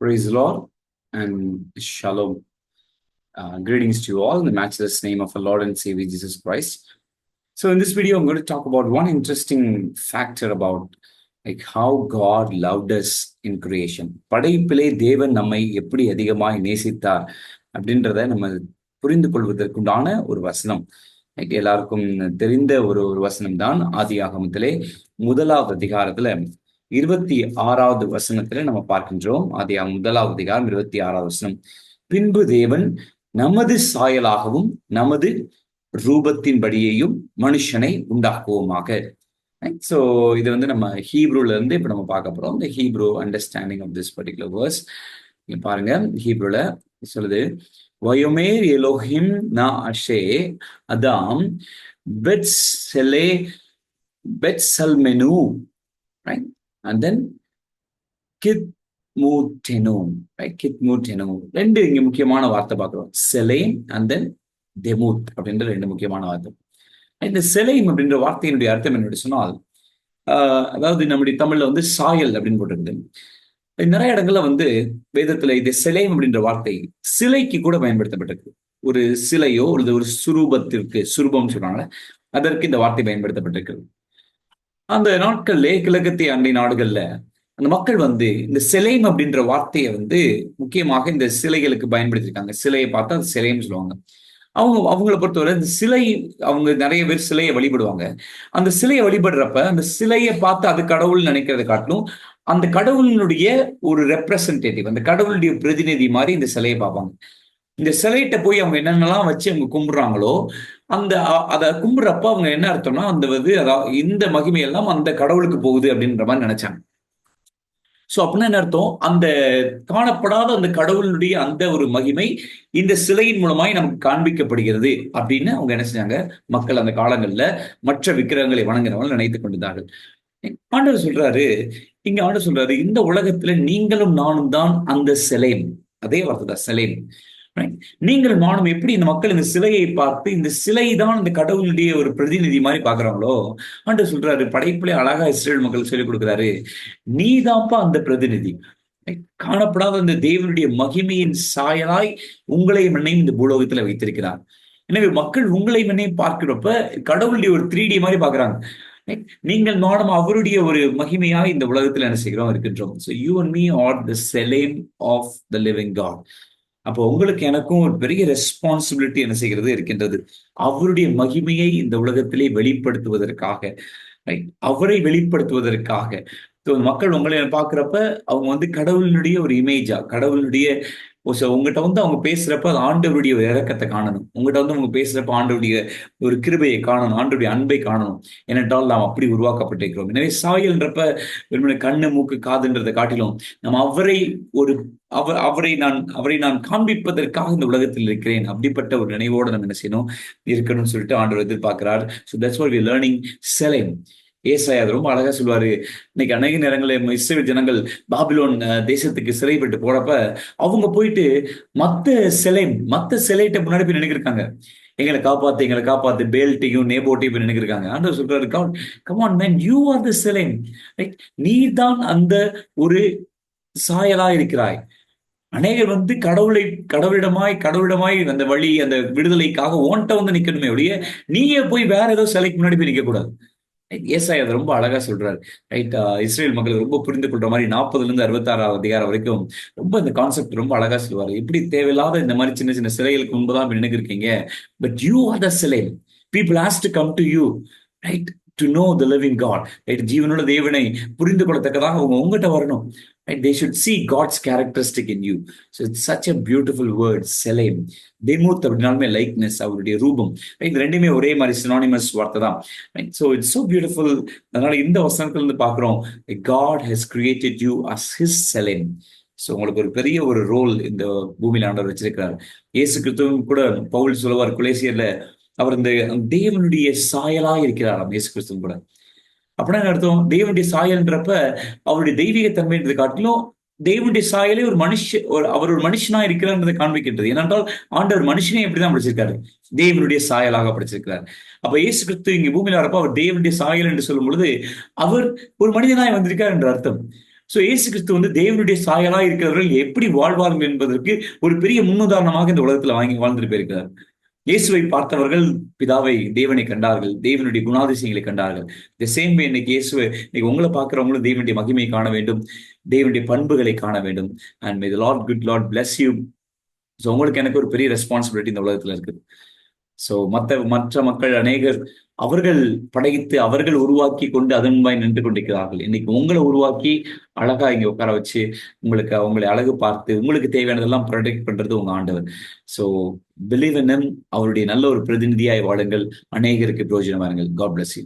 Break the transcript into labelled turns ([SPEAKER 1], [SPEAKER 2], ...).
[SPEAKER 1] Praise the Lord and Shalom. Greetings to you all in the matchless name of our Lord and Savior Jesus Christ. So in this video, I'm going to talk about one interesting factor about how God loved us in creation. படைப்பிலே தேவன் நம்மை எப்படி அதிகமாய் நேசித்தார் அப்படின்றத நம்ம புரிந்து கொள்வதற்குண்டான ஒரு வசனம். எல்லாருக்கும் தெரிந்த ஒரு வசனம் தான் ஆதியாகமத்திலே 1வது அதிகாரத்துல 26வது வசனத்துல நம்ம பார்க்கின்றோம். ஆதியாகமம் 1வது அதிகாரம் 26வது வசனம். பின்பு தேவன் நமது சாயலாகவும் நமது ரூபத்தின்படியையும் மனுஷனை உண்டாக்குவோமாக. சோ இது நம்ம ஹீப்ரூல இருந்து இப்ப நம்ம பார்க்க போறோம். இந்த Hebrew understanding of this particular verse பாருங்க. ஹீப்ரூல சொல்லுது, வயோமேர் எலோஹிம் நா அஷே அதாம் பெட்சல்மெனு, right? And then கித்மூட்டெனு, right? கித்மூட்டெனு. ரெண்டு இங்க முக்கியமான வார்த்தை பார்க்கிறோம். செலேம் and then தெமூத் அப்படின்ற ரெண்டு முக்கியமான வார்த்தை. இந்த செலேம் அப்படின்ற வார்த்தையினுடைய அர்த்தம் என்னோட சொன்னால், அதாவது நம்முடைய தமிழ்ல சாயல் அப்படின்னு போட்டிருக்குது. நிறைய இடங்கள்ல வேதத்துல இது செலேம் அப்படின்ற வார்த்தை சிலைக்கு கூட பயன்படுத்தப்பட்டிருக்கு. ஒரு சிலையோ அல்லது ஒரு சுரூபத்திற்கு, சுரூபம் சொல்றாங்க, அதற்கு இந்த வார்த்தை பயன்படுத்தப்பட்டிருக்கு. அந்த நாட்கள்ல கிழக்கத்திய அண்டை நாடுகள்ல அந்த மக்கள் இந்த செலேம் அப்படின்ற வார்த்தையை முக்கியமாக இந்த சிலைகளுக்கு பயன்படுத்திருக்காங்க. சிலையை பார்த்தா அது சிலைன்னு சொல்லுவாங்க. அவங்களை பொறுத்தவரை இந்த சிலை, அவங்க நிறைய பேர் சிலையை வழிபடுவாங்க. அந்த சிலையை வழிபடுறப்ப அந்த சிலையை பார்த்து அது கடவுள் நினைக்கிறத காட்டிலும் அந்த கடவுளினுடைய ஒரு ரெப்ரசன்டேட்டிவ், அந்த கடவுளுடைய பிரதிநிதி மாதிரி இந்த சிலையை பார்ப்பாங்க. இந்த சிலையிட்ட போய் அவங்க என்னென்னலாம் வச்சு அவங்க கும்பிடுறாங்களோ அதை கும்பிடுறப்ப அவங்க என்ன அர்த்தம்னா இந்த மகிமையெல்லாம் அந்த கடவுளுக்கு போகுது அப்படின்ற மாதிரி நினைச்சாங்க. சோ அப்படின்னா என்ன அர்த்தம், அந்த காணப்படாத அந்த கடவுளுடைய அந்த ஒரு மகிமை இந்த சிலையின் மூலமாய் நமக்கு காண்பிக்கப்படுகிறது அப்படின்னு அவங்க என்ன செஞ்சாங்க, மக்கள் அந்த காலங்கள்ல மற்ற விக்கிரகங்களை வணங்குறவங்க நினைத்துக் கொண்டிருந்தார்கள். ஆண்டவர் சொல்றாரு, ஆண்டவர் சொல்றாரு, இந்த உலகத்துல நீங்களும் நானும் தான் அந்த செலேம். அதே வார்த்தை தான் செலேம். நீங்கள் நானும் எப்படி இந்த மக்கள் இந்த சிலையை பார்த்து இந்த சிலை தான் இந்த கடவுளுடைய ஒரு பிரதிநிதி மாதிரி பாக்குறாங்களோ, ஆண்டவர் சொல்றாரு, படைப்புல அழகா இஸ்ரேல் மக்கள் சொல்லிக் கொடுக்கிறாரு, நீதான்ப்பா அந்த பிரதிநிதி. காணப்படாத அந்த தேவனுடைய மகிமையின் சாயலாய் உங்களை மண்ணையும் இந்த பூலோகத்துல வைத்திருக்கிறார். எனவே மக்கள் உங்களை மண்ணையும் பார்க்கிறப்ப கடவுளுடைய ஒரு 3D மாதிரி பாக்குறாங்க. நீங்கள் நானும் அவருடைய ஒரு மகிமையாய் இந்த உலகத்துல என்ன செய்கிறோம், இருக்கின்றோம். So you and me are the Selem of the living God. அப்போ உங்களுக்கு எனக்கும் ஒரு பெரிய ரெஸ்பான்சிபிலிட்டி என்ன செய்கிறது இருக்கின்றது, அவருடைய மகிமையை இந்த உலகத்திலே வெளிப்படுத்துவதற்காக, அவரை வெளிப்படுத்துவதற்காக. மக்கள் உங்களை பார்க்கிறப்ப அவங்க கடவுளினுடைய ஒரு இமேஜா, கடவுளுடைய உங்ககிட்ட அவங்க பேசுறப்ப அது ஆண்டவருடைய இறக்கத்தை காணணும். உங்ககிட்ட அவங்க பேசுறப்ப ஆண்டவருடைய ஒரு கிருபையை காணணும், ஆண்டவருடைய அன்பை காணணும். ஏனென்றால் நாம் அப்படி உருவாக்கப்பட்டிருக்கிறோம். எனவே சாயல்ன்றப்ப வெறுமனே கண்ணு மூக்கு காதுன்றதை காட்டிலும் நம்ம அவரை நான் காண்பிப்பதற்காக இந்த உலகத்தில் இருக்கிறேன் அப்படிப்பட்ட ஒரு நினைவோடு நம்ம என்ன செய்யணும், இருக்கணும்னு சொல்லிட்டு ஆண்டவர் எதிர்பார்க்கிறார். So that's what we're learning Selem. ஏசாயா அது ரொம்ப அழகா சொல்லுவாரு. இன்னைக்கு அநேக நேரங்களில் இஸ்ரவேல் ஜனங்கள் பாபிலோன் தேசத்துக்கு சிறைப்பட்டு போறப்ப அவங்க போயிட்டு மத்த சிலைட்ட முன்னாடி போய் நினைக்கிறாங்க, எங்களை காப்பாத்து பேல்ட்டையும் நேபோட்டையும் போய் நினைக்கிறாங்க. ஆண்டவர் சொல்றாரு, come on man, you are the Selem. நீ தான் அந்த ஒரு சாயலா இருக்கிறாய். அநேகர் கடவுளிடமாய் அந்த வழி, அந்த விடுதலைக்காக ஓன்ட்ட நிக்கணுமே ஒழிய நீயே போய் வேற ஏதோ சிலைக்கு முன்னாடி போய் நிக்க கூடாது. ஏசாயா அதை ரொம்ப அழகா சொல்றாரு. ரைட், இஸ்ரேல் மக்களுக்கு ரொம்ப புரிந்து கொள்ற மாதிரி 40ல இருந்து 66வது அதிகாரம் வரைக்கும் ரொம்ப இந்த கான்செப்ட் ரொம்ப அழகா சொல்லுவாரு. எப்படி தேவையில்லாத இந்த மாதிரி சின்ன சின்ன சிலைகளுக்கு முன்புதான் நினைக்கிறீங்க, பட் யூ ஆர் த சிலை. People has to come to you, right, to know the living God. Right, ஜீவனுள்ள தேவனை புரிந்து கொள்ளத்தக்கதாக அவங்க உங்ககிட்ட வரணும். Right? They should see God's characteristic in you. So it's such a beautiful word, Selem. Demuth அப்படினாலுமே likeness, அவருடைய ரூபம். இது ரெண்டுமே ஒரே மாதிரி synonymous வார்த்தை தான். So it's so beautiful. அதனால இந்த வசனத்துல இருந்து பார்க்கிறோம், God has created you as his Selem. So உங்களுக்கு ஒரு பெரிய ஒரு ரோல் இந்த பூமியில ஆண்டவர் வச்சிருக்கிறார். இயேசு கிறிஸ்துவும் கூட பவுல் சொல்லுவார் கொலோசியர்ல, அவர் இந்த தேவனுடைய சாயலா இருக்கிறாராம் இயேசு கிறிஸ்துவும் கூட. அப்படின்னா அர்த்தம், தேவனுடைய சாயல்ன்றப்ப அவருடைய தெய்வீக தன்மைன்றதை காட்டிலும் தேவனுடைய சாயலே அவர் ஒரு மனுஷனா இருக்கிறார்ன்றதை காண்பிக்கின்றது. ஏனென்றால் ஆண்டவர் மனுஷனே எப்படிதான் படிச்சிருக்காரு, தேவனுடைய சாயலாக படிச்சிருக்கிறார். அப்ப இயேசு கிறிஸ்து இங்க பூமியில வரப்ப அவர் தேவனுடைய சாயல் என்று சொல்லும் பொழுது அவர் ஒரு மனிதனாய் வந்திருக்கார் என்ற அர்த்தம். சோ இயேசு கிறிஸ்து வந்து தேவனுடைய சாயலா இருக்கிறவர்கள் எப்படி வாழ்வார்கள் என்பதற்கு ஒரு பெரிய முன்னுதாரணமாக இந்த உலகத்துல வாழ்ந்துட்டு போயிருக்கிறார். இயேசுவை பார்த்தவர்கள் பிதாவை, தேவனை கண்டார்கள், தேவனுடைய குணாதிசயங்களை கண்டார்கள். த சேம் வே இன்னைக்கு இன்னைக்கு உங்களை பார்க்கிறவங்களும் தேவனுடைய மகிமையை காண வேண்டும், தேவனுடைய பண்புகளை காண வேண்டும். And May the Lord good Lord bless you. So உங்களுக்கு எனக்கு ஒரு பெரிய ரெஸ்பான்சிபிலிட்டி இந்த உலகத்துல இருக்குது. ஸோ மற்ற மக்கள் அநேகர் அவர்கள் படைத்து அவர்கள் உருவாக்கி கொண்டு அதன் முன்பாய் நின்று கொண்டிருக்கிறார்கள். இன்னைக்கு உங்களை உருவாக்கி அழகா இங்க உட்கார வச்சு உங்களுக்கு உங்களை அழகு பார்த்து உங்களுக்கு தேவையானதெல்லாம் ப்ரொடெக்ட் பண்றது உங்க ஆண்டவர். So believe in him. அவருடைய நல்ல ஒரு பிரதிநிதியாய் வாழுங்கள், அநேகருக்கு பிரயோஜனமா இருங்கள். God bless you.